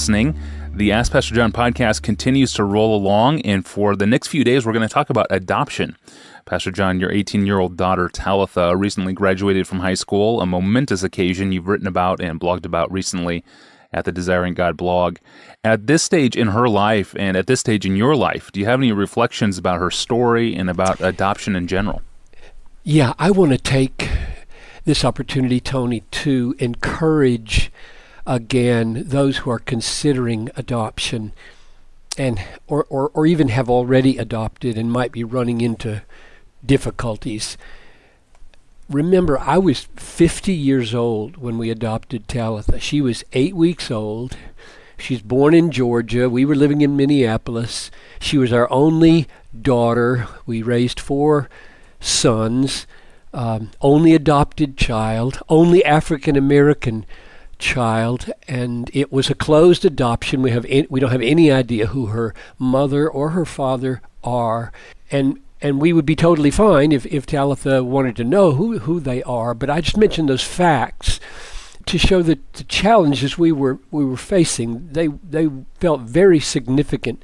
Listening. The Ask Pastor John podcast continues to roll along, and for the next few days, we're going to talk about adoption. Pastor John, your 18-year-old daughter, Talitha, recently graduated from high school, a momentous occasion you've written about and blogged about recently at the Desiring God blog. At this stage in her life and at this stage in your life, do you have any reflections about her story and about adoption in general? Yeah, I want to take this opportunity, Tony, to encourage again those who are considering adoption and or even have already adopted and might be running into difficulties. Remember, I was 50 years old when we adopted Talitha. She was 8 weeks old. She's born in Georgia. We were living in Minneapolis. She was our only daughter. We raised 4 sons, only adopted child, only African-American child, and it was a closed adoption. We don't have any idea who her mother or her father are, and we would be totally fine if Talitha wanted to know who they are. But I just mentioned those facts to show that the challenges we were facing, they felt very significant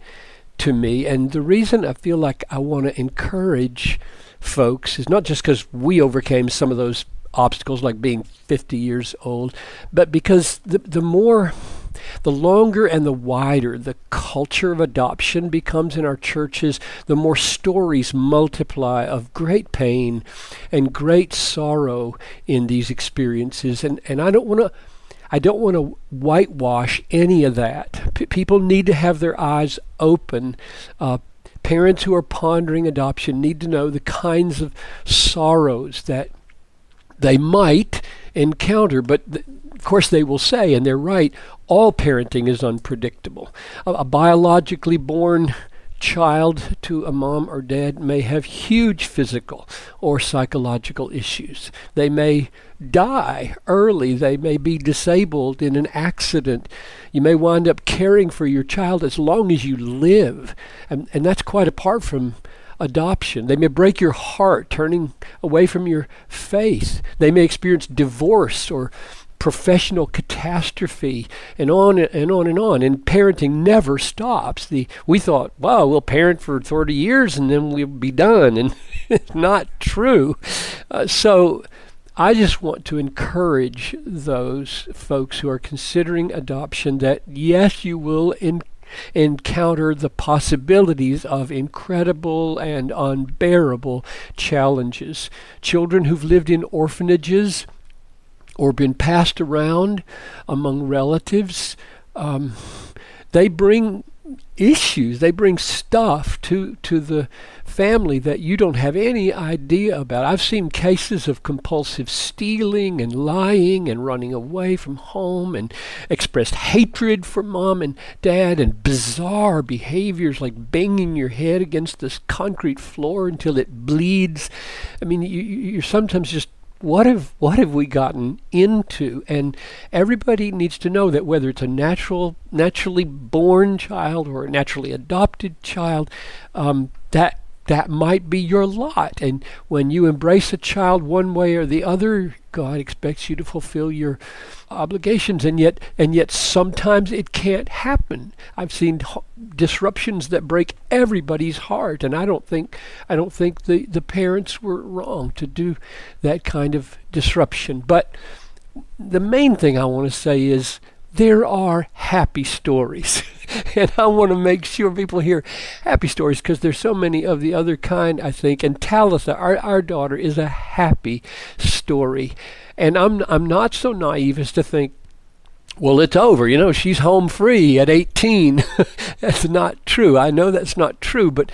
to me. And the reason I feel like I want to encourage folks is not just because we overcame some of those obstacles like being 50 years old, but because the longer and the wider the culture of adoption becomes in our churches, the more stories multiply of great pain and great sorrow in these experiences. And I don't want to whitewash any of that. People need to have their eyes open. Parents who are pondering adoption need to know the kinds of sorrows that they might encounter, but of course they will say, and they're right, all parenting is unpredictable. A biologically born child to a mom or dad may have huge physical or psychological issues. They may die early. They may be disabled in an accident. You may wind up caring for your child as long as you live, and that's quite apart from adoption. They may break your heart, turning away from your faith. They may experience divorce or professional catastrophe, and on and on and on. And parenting never stops. We thought, wow, we'll parent for 30 years and then we'll be done, and it's not true. So I just want to encourage those folks who are considering adoption that yes, you will encounter the possibilities of incredible and unbearable challenges. Children who've lived in orphanages or been passed around among relatives, they bring issues, they bring stuff to the family that you don't have any idea about. I've seen cases of compulsive stealing and lying and running away from home and expressed hatred for mom and dad and bizarre behaviors like banging your head against this concrete floor until it bleeds. I mean, you're sometimes just, what have we gotten into? And everybody needs to know that whether it's a naturally born child or a naturally adopted child, that might be your lot. And when you embrace a child one way or the other, God expects you to fulfill your obligations, and yet sometimes it can't happen. I've seen disruptions that break everybody's heart, and I don't think the parents were wrong to do that kind of disruption. But the main thing I want to say is there are happy stories. And I want to make sure people hear happy stories, because there's so many of the other kind, I think. And Talitha, our daughter, is a happy story. And I'm not so naive as to think, well, it's over. She's home free at 18. That's not true. I know that's not true. But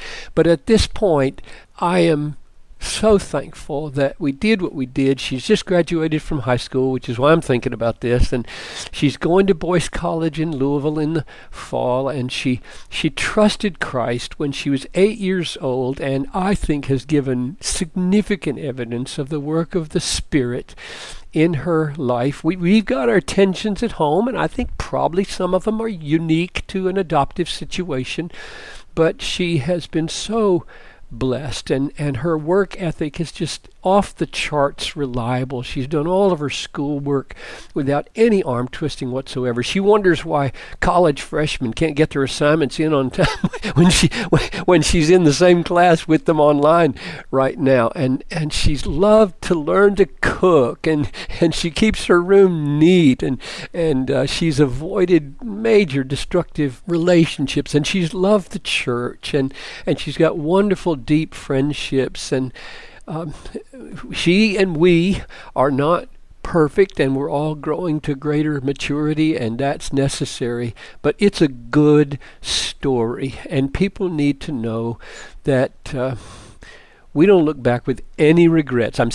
at this point, I am so thankful that we did what we did. She's just graduated from high school, which is why I'm thinking about this, and she's going to Boyce College in Louisville in the fall, and she trusted Christ when she was 8 years old, and I think has given significant evidence of the work of the Spirit in her life. We've got our tensions at home, and I think probably some of them are unique to an adoptive situation, but she has been so blessed, and her work ethic has just off the charts reliable. She's done all of her schoolwork without any arm twisting whatsoever. She wonders why college freshmen can't get their assignments in on time when she's in the same class with them online right now. And she's loved to learn to cook, and she keeps her room neat, and she's avoided major destructive relationships, and she's loved the church, and she's got wonderful deep friendships, and she and we are not perfect, and we're all growing to greater maturity, and that's necessary, but it's a good story, and people need to know that we don't look back with any regrets. I'm